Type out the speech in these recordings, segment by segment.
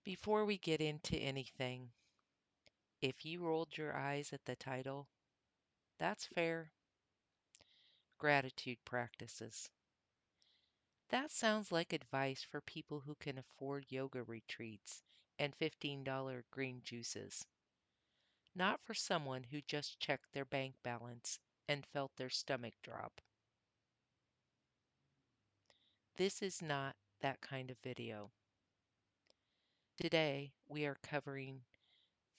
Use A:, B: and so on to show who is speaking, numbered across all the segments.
A: Before we get into anything, if you rolled your eyes at the title, that's fair. Gratitude practices. That sounds like advice for people who can afford yoga retreats and $15 green juices, not for someone who just checked their bank balance and felt their stomach drop. This is not that kind of video. Today, we are covering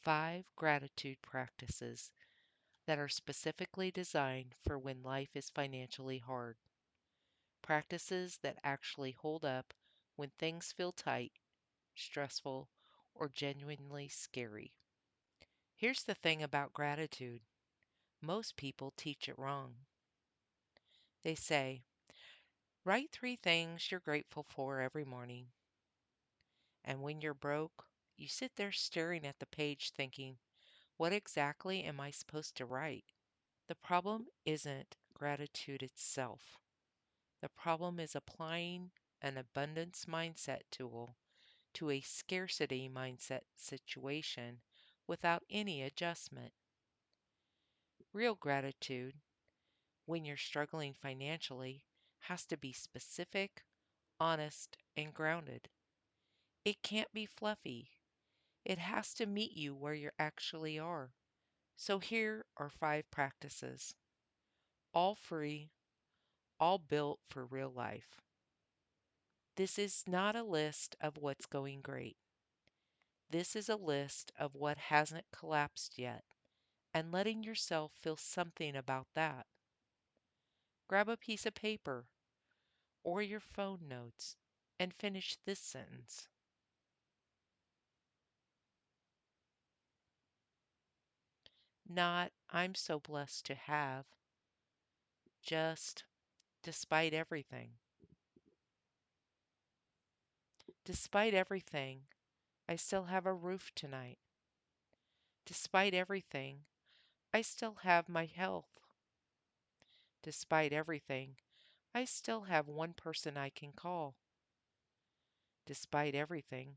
A: 5 gratitude practices that are specifically designed for when life is financially hard. Practices that actually hold up when things feel tight, stressful, or genuinely scary. Here's the thing about gratitude. Most people teach it wrong. They say, write 3 things you're grateful for every morning. And when you're broke, you sit there staring at the page thinking, what exactly am I supposed to write? The problem isn't gratitude itself. The problem is applying an abundance mindset tool to a scarcity mindset situation without any adjustment. Real gratitude, when you're struggling financially, has to be specific, honest, and grounded. It can't be fluffy. It has to meet you where you actually are. So here are 5 practices, all free, all built for real life. This is not a list of what's going great. This is a list of what hasn't collapsed yet, and letting yourself feel something about that. Grab a piece of paper or your phone notes and finish this sentence. Not, I'm so blessed to have, just, despite everything. Despite everything, I still have a roof tonight. Despite everything, I still have my health. Despite everything, I still have one person I can call. Despite everything,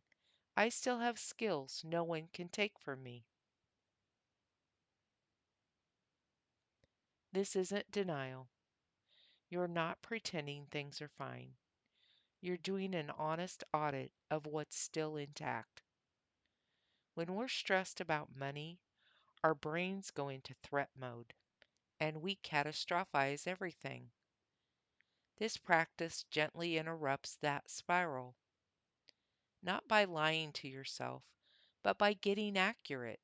A: I still have skills no one can take from me. This isn't denial. You're not pretending things are fine. You're doing an honest audit of what's still intact. When we're stressed about money, our brains go into threat mode and we catastrophize everything. This practice gently interrupts that spiral, not by lying to yourself, but by getting accurate.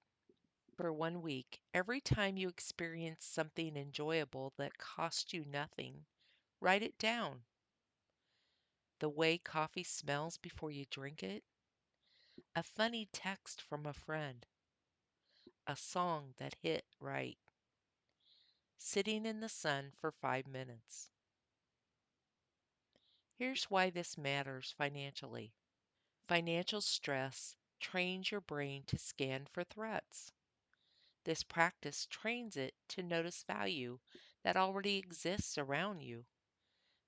A: For 1 week, every time you experience something enjoyable that cost you nothing, write it down. The way coffee smells before you drink it, a funny text from a friend, a song that hit right, sitting in the sun for 5 minutes. Here's why this matters financially. Financial stress trains your brain to scan for threats. This practice trains it to notice value that already exists around you,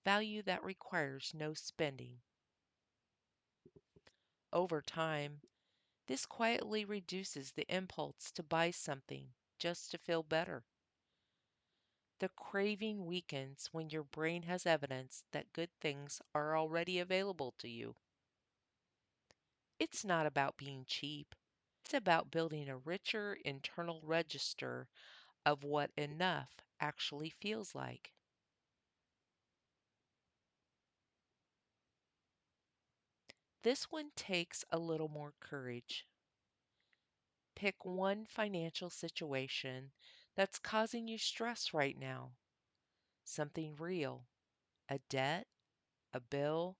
A: value that requires no spending. Over time, this quietly reduces the impulse to buy something just to feel better. The craving weakens when your brain has evidence that good things are already available to you. It's not about being cheap. It's about building a richer internal register of what enough actually feels like. This one takes a little more courage. Pick one financial situation that's causing you stress right now. Something real, a debt, a bill,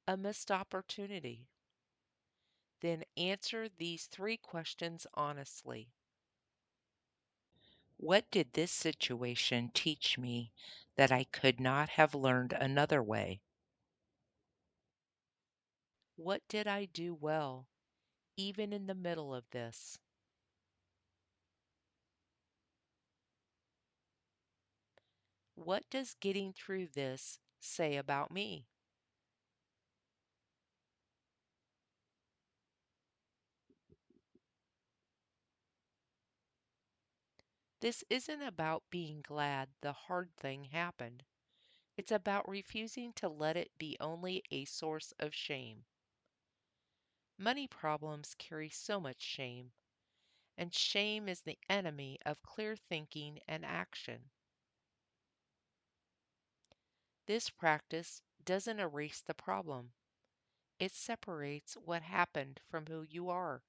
A: a missed opportunity. Then answer these 3 questions honestly. What did this situation teach me that I could not have learned another way? What did I do well, even in the middle of this? What does getting through this say about me? This isn't about being glad the hard thing happened. It's about refusing to let it be only a source of shame. Money problems carry so much shame, and shame is the enemy of clear thinking and action. This practice doesn't erase the problem. It separates what happened from who you are.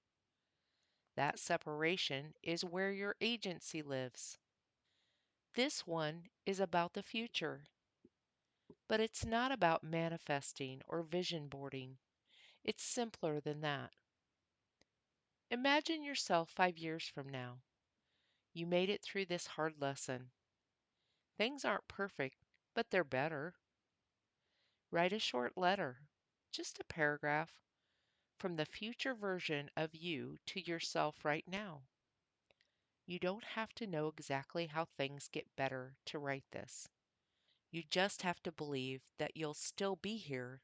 A: That separation is where your agency lives. This one is about the future, but it's not about manifesting or vision boarding. It's simpler than that. Imagine yourself 5 years from now. You made it through this hard lesson. Things aren't perfect, but they're better. Write a short letter, just a paragraph, from the future version of you to yourself right now. You don't have to know exactly how things get better to write this. You just have to believe that you'll still be here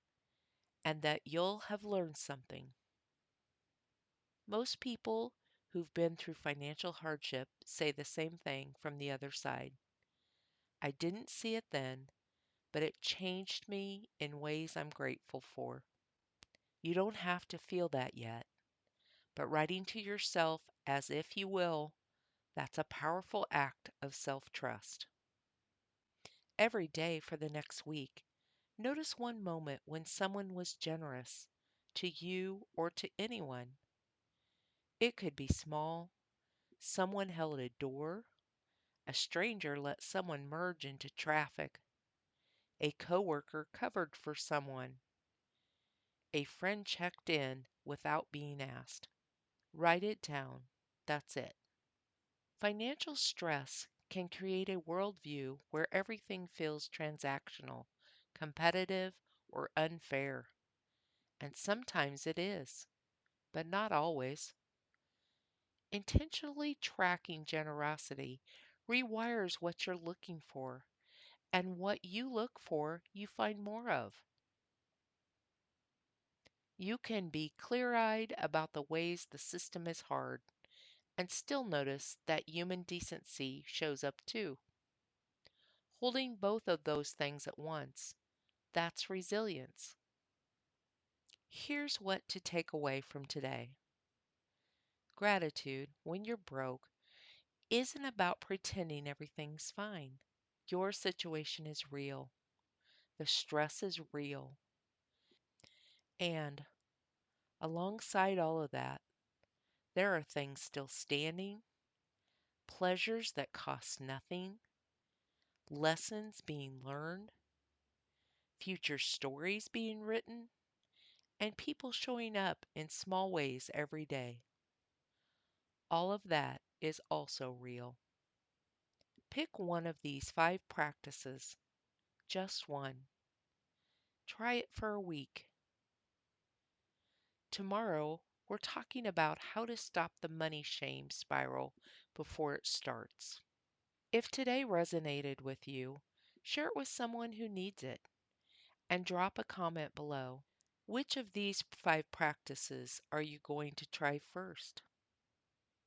A: and that you'll have learned something. Most people who've been through financial hardship say the same thing from the other side. I didn't see it then, but it changed me in ways I'm grateful for. You don't have to feel that yet, but writing to yourself as if you will, that's a powerful act of self-trust. Every day for the next week, notice one moment when someone was generous to you or to anyone. It could be small. Someone held a door. A stranger let someone merge into traffic. A coworker covered for someone. A friend checked in without being asked. Write it down. That's it. Financial stress can create a worldview where everything feels transactional, competitive, or unfair. And sometimes it is, but not always. Intentionally tracking generosity rewires what you're looking for, and what you look for, you find more of. You can be clear eyed about the ways the system is hard and still notice that human decency shows up too. Holding both of those things at once, that's resilience. Here's what to take away from today. Gratitude, when you're broke, isn't about pretending everything's fine. Your situation is real. The stress is real. And alongside all of that, there are things still standing, pleasures that cost nothing, lessons being learned, future stories being written, and people showing up in small ways every day. All of that is also real. Pick one of these 5 practices, just one. Try it for a week. Tomorrow, we're talking about how to stop the money shame spiral before it starts. If today resonated with you, share it with someone who needs it and drop a comment below. Which of these 5 practices are you going to try first?